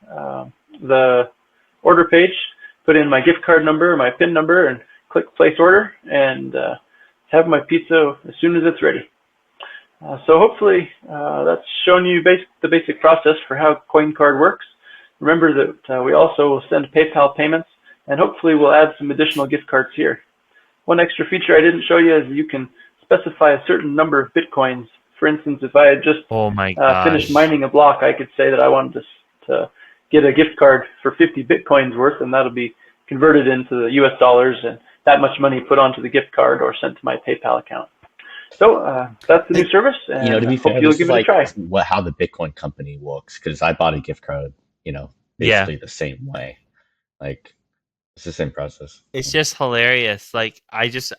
the order page, put in my gift card number, my PIN number, and click place order, and have my pizza as soon as it's ready. So hopefully that's shown you the basic process for how CoinCard works. Remember that we also will send PayPal payments, and hopefully we'll add some additional gift cards here. One extra feature I didn't show you is you can specify a certain number of Bitcoins. For instance, if I had just Oh my gosh. finished mining a block, I could say that I wanted to get a gift card for 50 Bitcoins worth, and that'll be converted into the US dollars and that much money put onto the gift card or sent to my PayPal account. So that's the new service, and To be I hope fair, you'll this give is it a like try. how the Bitcoin company works, because I bought a gift card, basically the same way. Like, it's the same process. It's just hilarious. Like I just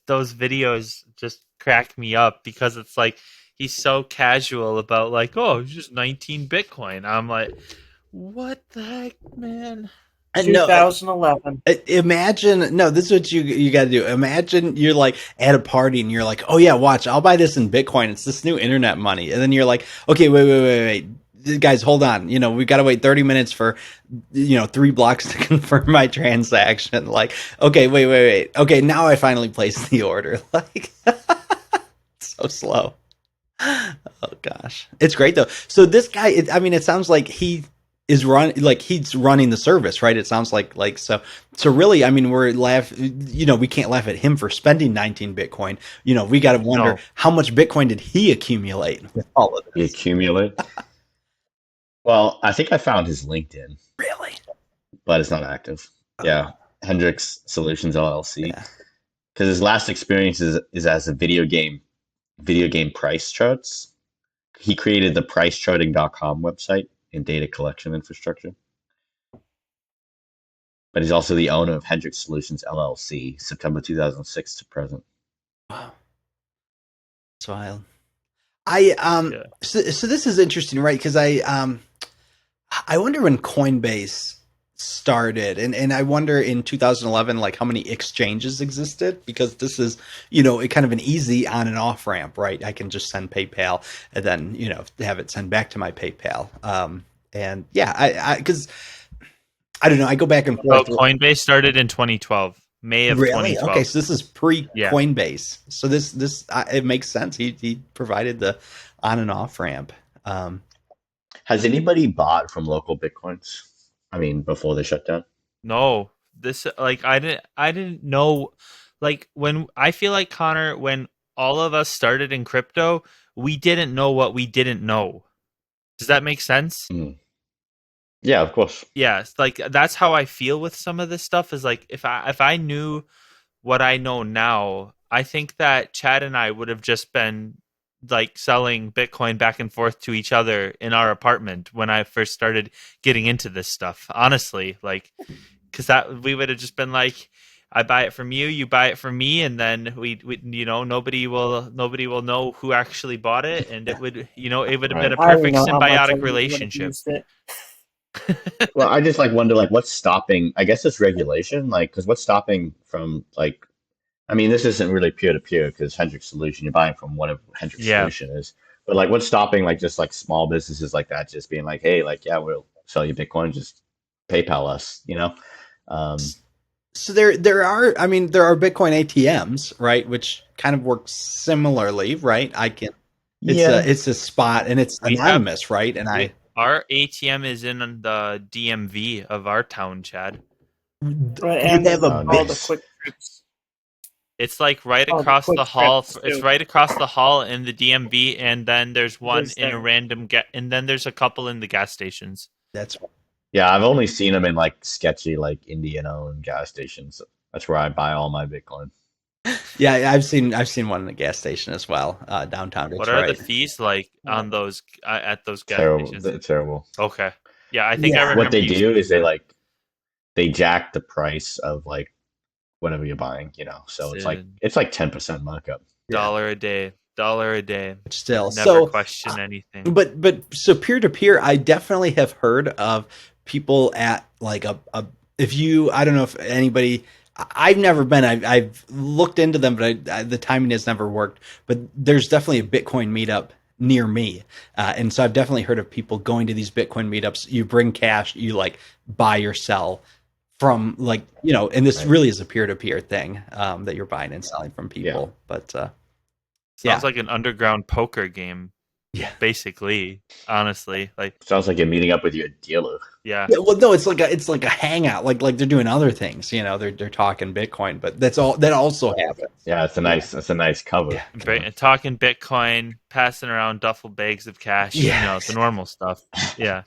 those videos just crack me up because it's like he's so casual about like, oh, it's just 19 Bitcoin. I'm like, what the heck, man? And no, 2011. imagine this is what you got to do. Imagine you're like at a party and you're like, oh yeah, watch, I'll buy this in Bitcoin. It's this new internet money. And then you're like, okay, wait. Guys, hold on. We've got to wait 30 minutes for 3 blocks to confirm my transaction. Like, okay, wait. Okay, now I finally placed the order. Like, so slow. Oh gosh, it's great though. So this guy, it sounds like he's running the service, right? It sounds like so really, we can't laugh at him for spending 19 Bitcoin. We got to wonder how much Bitcoin did he accumulate with all of this? Accumulate. Well, I think I found his LinkedIn. Really? But it's not active. Yeah. Hendrix Solutions LLC. Because his last experience is as a video game price charts. He created the pricecharting.com website and data collection infrastructure. But he's also the owner of Hendrix Solutions LLC, September 2006 to present. Wow. That's wild. So this is interesting, right? Because I wonder when Coinbase started, and I wonder in 2011, like how many exchanges existed, because this is, kind of an easy on and off ramp, right? I can just send PayPal and then, have it send back to my PayPal. And yeah, because I don't know, I go back and forth. So Coinbase started in 2012, May of 2012. Okay, so this is pre Coinbase. So this it makes sense. He provided the on and off ramp. Has anybody bought from local Bitcoins? I mean, before they shut down? No, this I didn't know. Like when I feel like Connor, when all of us started in crypto, we didn't know what we didn't know. Does that make sense? Mm. Yeah, of course. Yeah, like that's how I feel with some of this stuff. Is like if I knew what I know now, I think that Chad and I would have just been like selling Bitcoin back and forth to each other in our apartment when I first started getting into this stuff. Honestly, like, because we would have just been like, I buy it from you, you buy it from me, and then we nobody will know who actually bought it, and it would it would have been a perfect symbiotic relationship. Well, I just wonder what's stopping. I guess it's regulation, because what's stopping from I mean, this isn't really peer-to-peer because Hendrix Solution, you're buying from whatever Hendrix Solution is. But what's stopping just small businesses like that just being like, hey, we'll sell you Bitcoin, just PayPal us, So there are Bitcoin ATMs, right, which kind of work similarly, right? It's a spot and it's anonymous, right? And our ATM is in the DMV of our town, Chad. Right, and have all the quick trips. It's right across the hall. It's right across the hall in the DMV, and then there's one in a random and then there's a couple in the gas stations. Yeah, I've only seen them in sketchy Indian-owned gas stations. That's where I buy all my Bitcoin. Yeah, I've seen one in the gas station as well, downtown Detroit. What are the fees on those at those gas stations? They're terrible. Okay, yeah, I think I remember. What they do is they jack the price of whatever you're buying, so it's it's 10% markup. $1 a day. Still, never question anything. But so peer to peer, I definitely have heard of people at I don't know if anybody. I've never been. I've looked into them, but the timing has never worked. But there's definitely a Bitcoin meetup near me, and so I've definitely heard of people going to these Bitcoin meetups. You bring cash, you buy or sell from and this really is a peer-to-peer thing that you're buying and selling from people. But sounds like an underground poker game. Yeah, basically, honestly, sounds like you're meeting up with your dealer. Yeah. Well, no, it's like a hangout. Like they're doing other things. They're talking Bitcoin, but that also happens. Yeah, it's a nice cover. Yeah. Talking Bitcoin, passing around duffel bags of cash. The normal stuff. Yeah.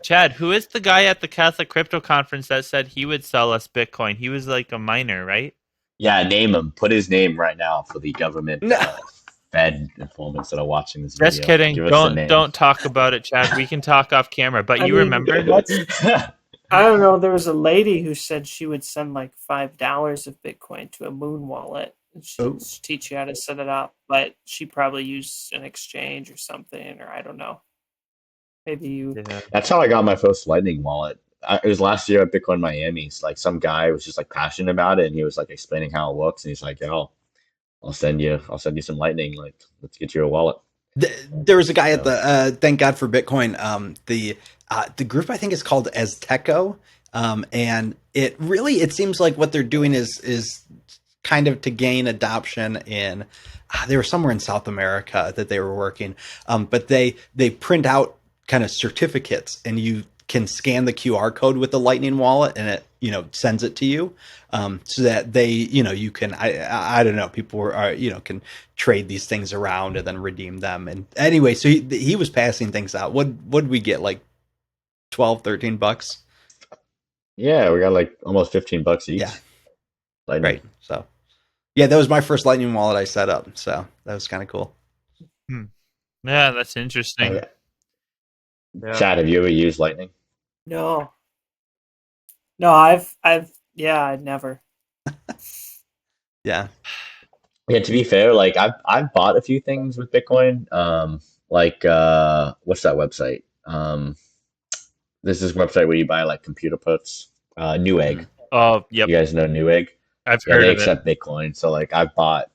Chad, who is the guy at the Catholic Crypto Conference that said he would sell us Bitcoin? He was a miner, right? Yeah, name him. Put his name right now for the government Fed informants that are watching this video. Just kidding. Don't talk about it, Chad. We can talk off camera. But remember? I don't know. There was a lady who said she would send $5 of Bitcoin to a Moon wallet. Oh. She'll teach you how to set it up, but she probably used an exchange or something, or I don't know. Maybe you. Yeah. That's how I got my first Lightning wallet. It was last year at Bitcoin Miami. It's like some guy was just like passionate about it, and he was like explaining how it works, and he's like, "Yeah, I'll send you some Lightning. Like, let's get you a wallet." There was a guy at the Thank God for Bitcoin. The group I think is called Azteco, and it seems like what they're doing is kind of to gain adoption in. They were somewhere in South America that they were working, but they print out kind of certificates, and you can scan the QR code with the Lightning wallet, and it sends it to you, so that they you can I don't know, people are can trade these things around and then redeem them. And anyway, so he was passing things out. What we get, like $12-13? Yeah, we got like almost $15 each. Yeah. Lightning. Right. So yeah, that was my first Lightning wallet I set up, so that was kind of cool. Yeah, that's interesting. Yeah. Yeah. Chad, have you ever used Lightning? No. I've never. Yeah. Yeah, to be fair, like I've bought a few things with Bitcoin. What's that website? This is a website where you buy like computer parts. Newegg. Oh, yep. You guys know Newegg? I've Yeah, heard they of it. accept Bitcoin. So like I've bought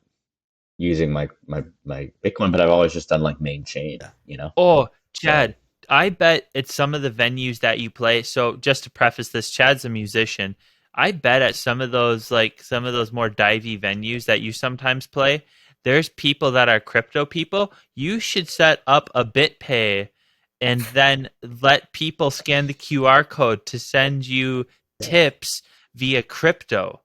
using my Bitcoin, but I've always just done like main chain, Oh, Chad, I bet at some of the venues that you play. So just to preface this, Chad's a musician. I bet at some of those more divey venues that you sometimes play, there's people that are crypto people. You should set up a BitPay and then let people scan the QR code to send you tips via crypto.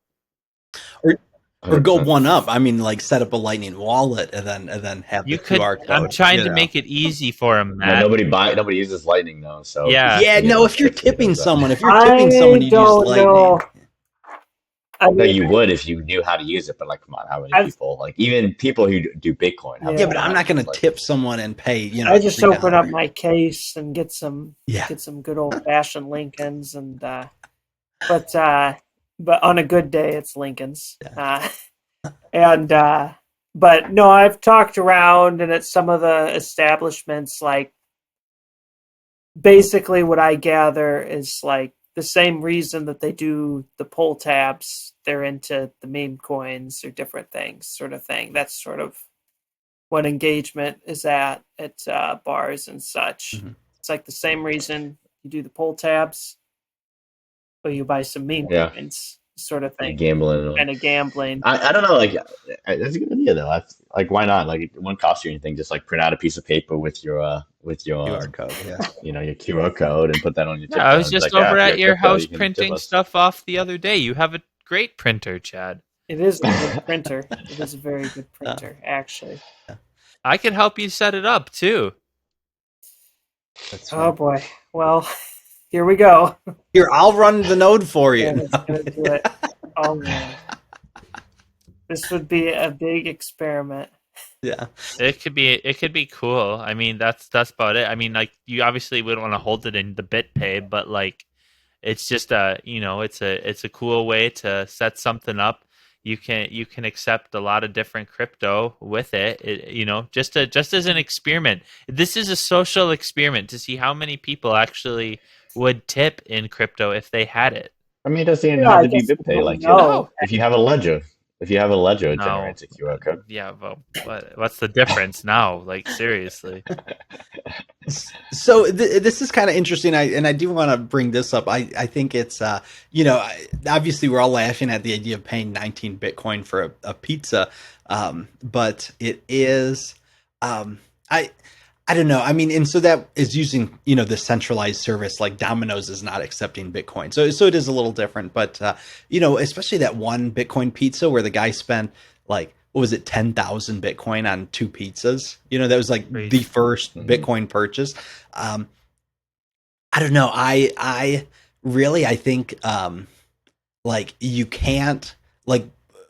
Or go one up. I mean, like set up a Lightning wallet and then have You the could. QR code. I'm trying to make it easy for him, Yeah, Matt. nobody uses Lightning though. So Yeah. Yeah, you no, know, if you're tips and tipping things like someone, that. if you're tipping someone, you use Lightning. Know. I No, mean, you would if you knew how to use it, but like, come on, how many people? Like, even people who do Bitcoin. Yeah. Yeah, but I'm not going to like, tip someone and pay. I just $3. open up my case and get some Yeah. good old fashioned Lincolns, and but on a good day it's Lincolns. But no, I've talked around, and at some of the establishments, like basically what I gather is like the same reason that they do the pull tabs. They're into the meme coins or different things, sort of thing. That's sort of what engagement is at bars and such. Mhm. It's like the same reason you do the pull tabs, but you buy some meme Yeah. coins, sort of thing. gambling. Kind of gambling. I don't know. Like, that's a good idea though. Like, why not? Like, it won't cost you anything. Just like print out a piece of paper with your QR code. Yeah. your QR code and put that on your. Yeah, I was just over at your house printing printing stuff off the other day. You have a great printer, Chad. It is a good printer. It is a very good printer, actually. I can help you set it up too. That's Oh fine. boy. Well, here we go. Here, I'll run the node for you. Yeah, let's gonna do it. Oh man. This would be a big experiment. Yeah. It could be cool. I mean, that's about it. I mean, like, you obviously wouldn't want to hold it in the BitPay, but like, it's just it's a cool way to set something up. You can accept a lot of different crypto with it. Just as an experiment. This is a social experiment to see how many people actually would tip in crypto if they had it. I mean, it doesn't even Yeah, have I to be guess BitPay. we Like, don't know. if you have a ledger, it No. generates a QR code. Yeah, well, what's the difference now? Like, seriously. So this is kind of interesting. I do want to bring this up. I think it's obviously we're all laughing at the idea of paying 19 Bitcoin for a pizza, but it is I don't know. I mean, and so that is using the centralized service, like Domino's is not accepting Bitcoin, so it is a little different. But especially that one Bitcoin pizza where the guy spent like, what was it, 10,000 Bitcoin on 2 pizzas? That was like Crazy. the first Bitcoin purchase. I don't know. I think like you can't, like,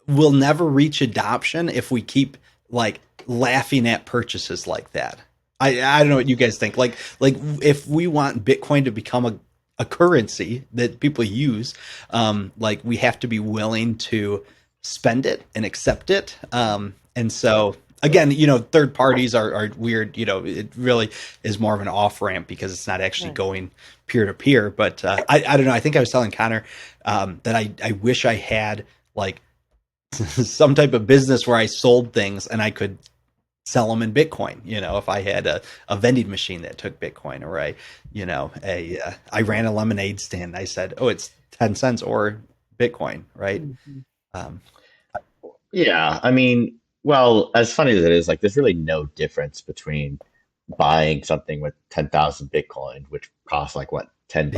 we'll never reach adoption if we keep like laughing at purchases like that. I don't know what you guys think. Like if we want Bitcoin to become a currency that people use, like we have to be willing to spend it and accept it. And so again, third parties are weird. It really is more of an off ramp because it's not actually going peer to peer. But I don't know. I think I was telling Connor that I wish I had like some type of business where I sold things and I could sell them in Bitcoin. If I had a vending machine that took Bitcoin, or I ran a lemonade stand. I said, oh, it's 10 cents or Bitcoin, right? Yeah, I mean, well, as funny as it is, like, there's really no difference between buying something with 10,000 Bitcoin, which costs like what, $10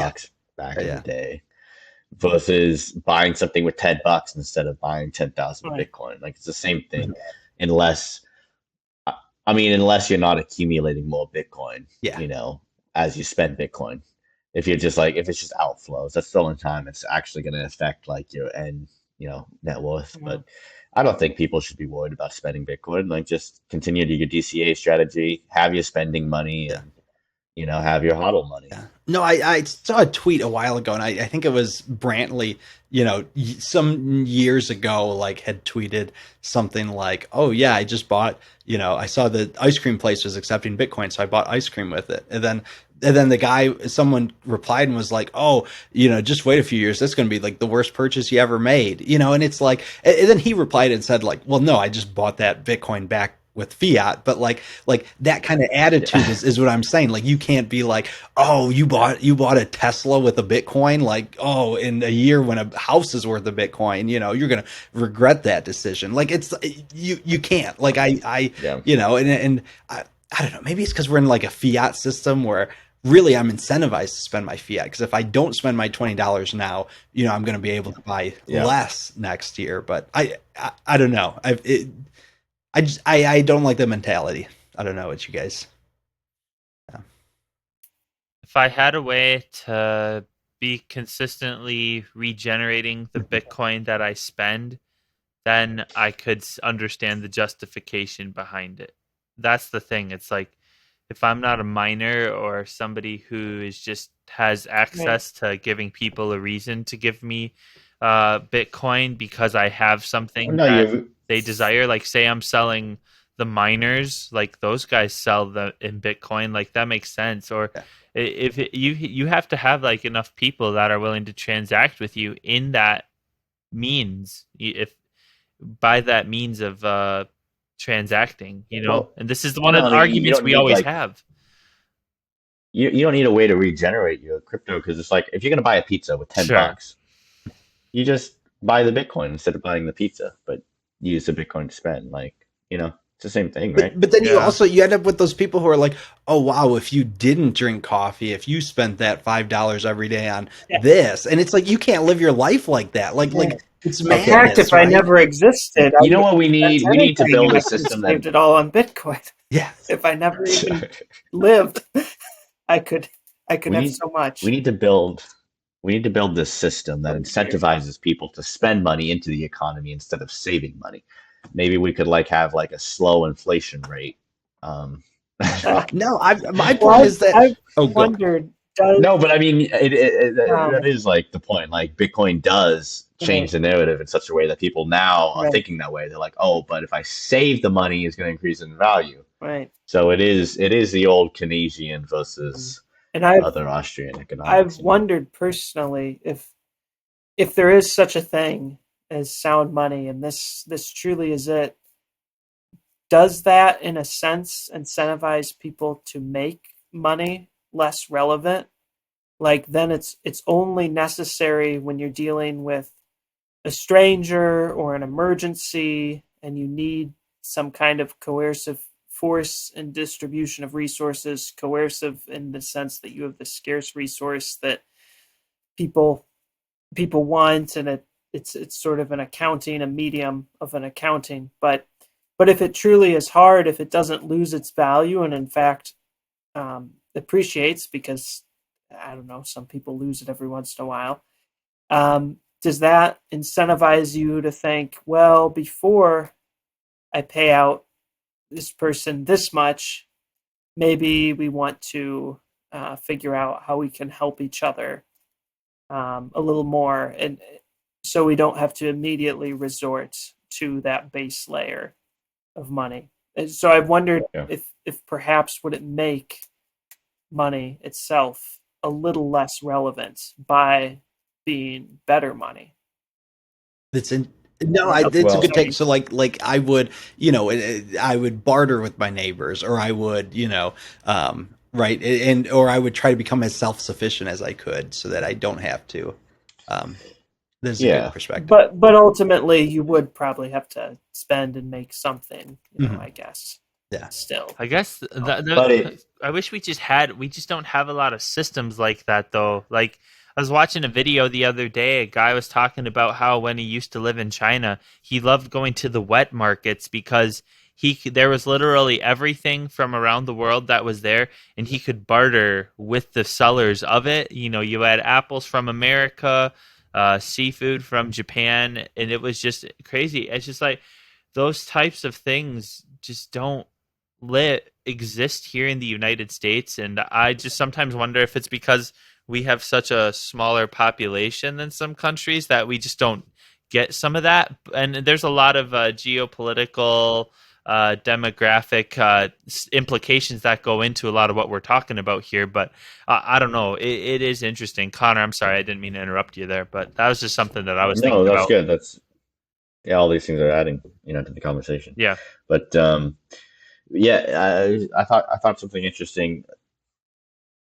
back in the day, versus buying something with $10 instead of buying 10,000 Bitcoin. Like, it's the same thing, unless you're not accumulating more Bitcoin, as you spend Bitcoin. If it's just outflows, that's the only time it's actually going to affect like your end, net worth. But I don't think people should be worried about spending Bitcoin. Like, just continue to your DCA strategy, have your spending money, and have your HODL money. Yeah. No, I saw a tweet a while ago, and I think it was Brantley, some years ago, like, had tweeted something like, oh yeah, I just bought, I saw the ice cream place was accepting Bitcoin, so I bought ice cream with it. And then someone replied and was like, oh, just wait a few years. That's going to be like the worst purchase you ever made, and it's like, and then he replied and said like, well, no, I just bought that Bitcoin back with fiat. But like that kind of attitude is what I'm saying. Like, you can't be like, oh, you bought a Tesla with a Bitcoin. Like, oh, in a year when a house is worth a Bitcoin, you're going to regret that decision. Like, it's, you can't, like, and I don't know, maybe it's because we're in like a fiat system where really I'm incentivized to spend my fiat, because if I don't spend my $20 now, I'm going to be able to buy less next year. But I don't know. I don't like the mentality. I don't know what you guys. If I had a way to be consistently regenerating the Bitcoin that I spend, then I could understand the justification behind it. That's the thing. It's like, if I'm not a miner or somebody who is just has access to giving people a reason to give me Bitcoin because I have something that they desire, like, say I'm selling the miners, like those guys sell in Bitcoin, like that makes sense. Or if you have to have like enough people that are willing to transact with you in that means, if by that means of transacting, and this is one of the arguments we always have. You don't need a way to regenerate your crypto, because it's like, if you're going to buy a pizza with $10, you just buy the Bitcoin instead of buying the pizza, but use the Bitcoin to spend. Like, it's the same thing, right? But then you end up with those people who are like, oh wow, if you didn't drink coffee, if you spent that $5 every day on this, and it's like, you can't live your life like that. Like it's madness. In fact, if I never existed, you know what we need? We need to build a system that saved it all on Bitcoin. Yeah. If I never even lived, I could have so much. We need to build this system that incentivizes people to spend money into the economy instead of saving money. Maybe we could have a slow inflation rate. No, my point is that I've wondered. No, but I mean, that is like the point. Like, Bitcoin does change the narrative in such a way that people now are thinking that way. They're like, oh, but if I save the money, it's going to increase in value. Right. So it is the old Keynesian versus other Austrian economics. I've wondered personally if there is such a thing as sound money, and this truly is it. Does that, in a sense, incentivize people to make money less relevant? Like, then it's only necessary when you're dealing with a stranger or an emergency, and you need some kind of coercive force and distribution of resources, coercive in the sense that you have the scarce resource that people want, and it's sort of a medium of an accounting. But if it truly is hard, if it doesn't lose its value and in fact appreciates, because I don't know, some people lose it every once in a while, does that incentivize you to think, well, before I pay out this person this much, maybe we want to figure out how we can help each other a little more? And so we don't have to immediately resort to that base layer of money. And so I've wondered Yeah. if perhaps would it make money itself a little less relevant by being better money. It's in no, I don't know. it's a Well- good take. So like I would, I would barter with my neighbors, or I would, right, and or I would try to become as self sufficient as I could, so that I don't have to. This is a Yeah. good perspective. But ultimately, you would probably have to spend and make something. Mhm. I guess. Yeah. Still. I guess But I wish we just don't have a lot of systems like that though. Like I was watching a video the other day, a guy was talking about how when he used to live in China, he loved going to the wet markets because there was literally everything from around the world that was there, and he could barter with the sellers of it. You had apples from America, seafood from Japan, and it was just crazy. It's just like those types of things just don't exist here in the United States, and I just sometimes wonder if it's because we have such a smaller population than some countries that we just don't get some of that. And there's a lot of geopolitical, demographic implications that go into a lot of what we're talking about here. But I don't know. It is interesting. Connor, I'm sorry, I didn't mean to interrupt you there, but that was just something that I was no, thinking that's about. good. That's all these things are adding, to the conversation. Yeah. But I thought something interesting.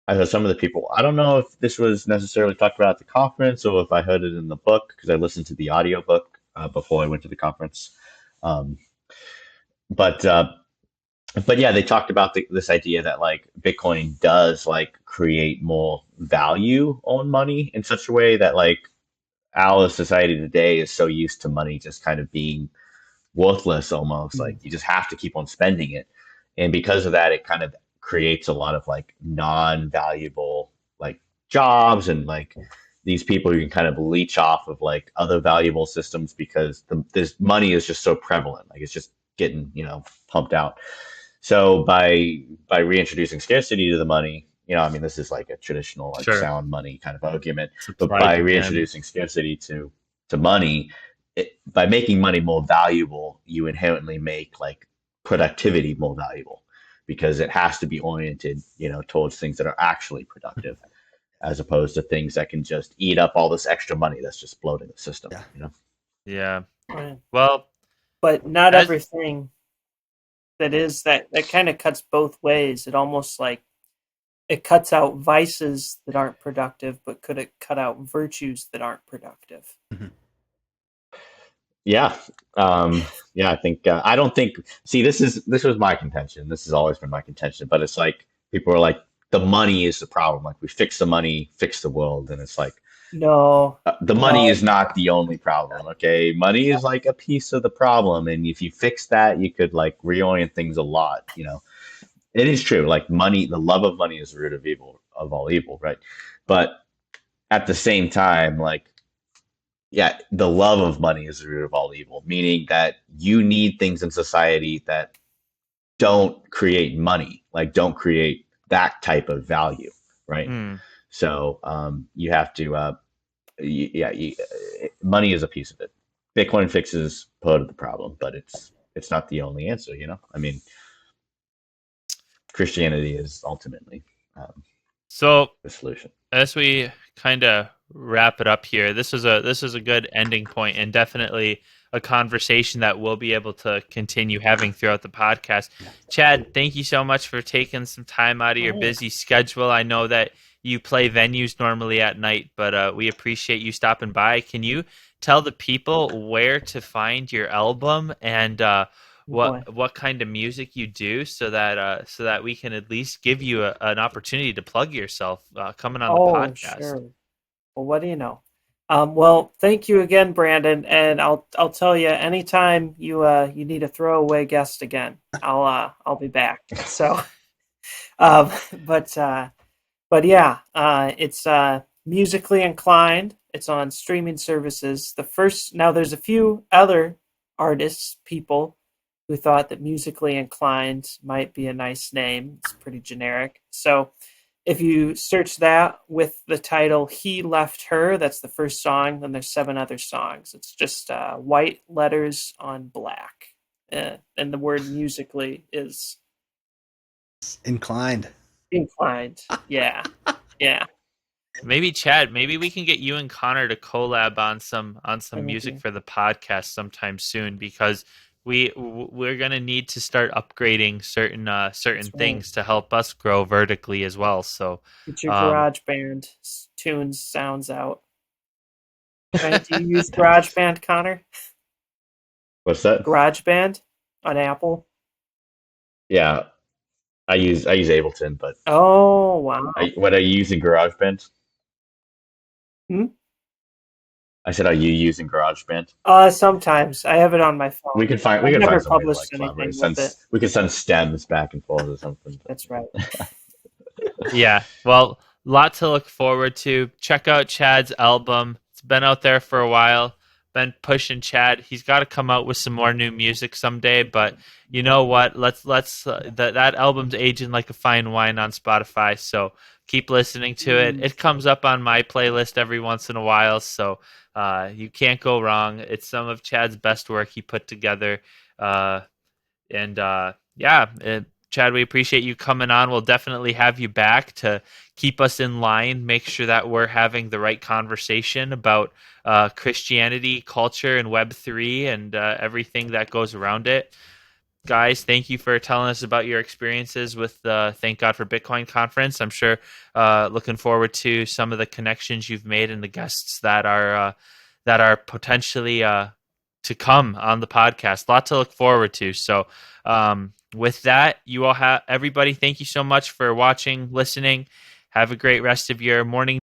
I heard some of the people. I don't know if this was necessarily talked about at the conference or if I heard it in the book because I listened to the audiobook before I went to the conference. Um, but yeah, they talked about this idea that like Bitcoin does like create more value on money in such a way that like our society today is so used to money just kind of being worthless almost. Like you just have to keep on spending it, and because of that, it kind of creates a lot of like non-valuable like jobs and like these people who can kind of leech off of like other valuable systems because this money is just so prevalent. Like it's just getting pumped out. So by reintroducing scarcity to the money, I mean this is like a traditional like Sure. sound money kind of argument, but Supply by demand. reintroducing scarcity to money, by making money more valuable, you inherently make like productivity more valuable because it has to be oriented, towards things that are actually productive, as opposed to things that can just eat up all this extra money that's just bloating the system. Yeah. Yeah. Right. Well, But not As- everything that kind of cuts both ways. It almost like it cuts out vices that aren't productive, but could it cut out virtues that aren't productive? Yeah. I think I don't think. See, this was my contention. This has always been my contention. But it's like people are like, the money is the problem. Like we fix the money, fix the world, and it's like No. the money is not the only problem. Okay, money is like a piece of the problem, and if you fix that, you could like reorient things a lot. It is true. Like money, the love of money is the root of evil, of all evil, right? But at the same time, like, yeah, the love of money is the root of all evil, meaning that you need things in society that don't create money, like don't create that type of value, right? So you have to, money is a piece of it. Bitcoin fixes part of the problem, but it's not the only answer. I mean, Christianity is ultimately so the solution. as we kind of wrap it up here, this is a good ending point and definitely a conversation that we'll be able to continue having throughout the podcast. Chad, thank you so much for taking some time out of your busy schedule. I know that you play venues normally at night, but we appreciate you stopping by. Can you tell the people where to find your album and what kind of music you do, so that we can at least give you an opportunity to plug yourself coming on the podcast? Sure. Well, what do you know? Well, thank you again, Brandon, and I'll tell you anytime you need a throwaway guest again, I'll be back. So, but yeah, it's Musically Inclined. It's on streaming services. Now there's a few other artists, people who thought that Musically Inclined might be a nice name. It's pretty generic. So if you search that with the title "He Left Her," that's the first song. Then there's 7 other songs. It's just white letters on black, and the word musically is Inclined. inclined. Yeah, yeah. Maybe Chad, maybe we can get you and Connor to collab on some Maybe. music for the podcast sometime soon, because we're gonna need to start upgrading certain That's right. things to help us grow vertically as well. So Get your GarageBand tunes sounds out. Right? Do you use Nice. GarageBand, Connor? What's that? GarageBand on Apple? Yeah, I use Ableton, but Oh, wow. what are you using GarageBand? Hmm? I said, are you using GarageBand? Sometimes. I have it on my phone. We could find I've never some way to published like anything collaborate. with it. We could send stems back and forth or something. That's right. yeah, well, lot to look forward to. Check out Chad's album. It's been out there for a while. Been pushing Chad. He's got to come out with some more new music someday. But you know what? Let's that album's aging like a fine wine on Spotify. So keep listening to it. It comes up on my playlist every once in a while. So you can't go wrong. It's some of Chad's best work he put together. Chad, we appreciate you coming on. We'll definitely have you back to keep us in line, make sure that we're having the right conversation about Christianity, culture, and Web3 and everything that goes around it. Guys, thank you for telling us about your experiences with the Thank God for Bitcoin conference. I'm sure looking forward to some of the connections you've made and the guests that are potentially to come on the podcast. A lot to look forward to. So with that, you all have everybody. Thank you so much for watching, listening. Have a great rest of your morning.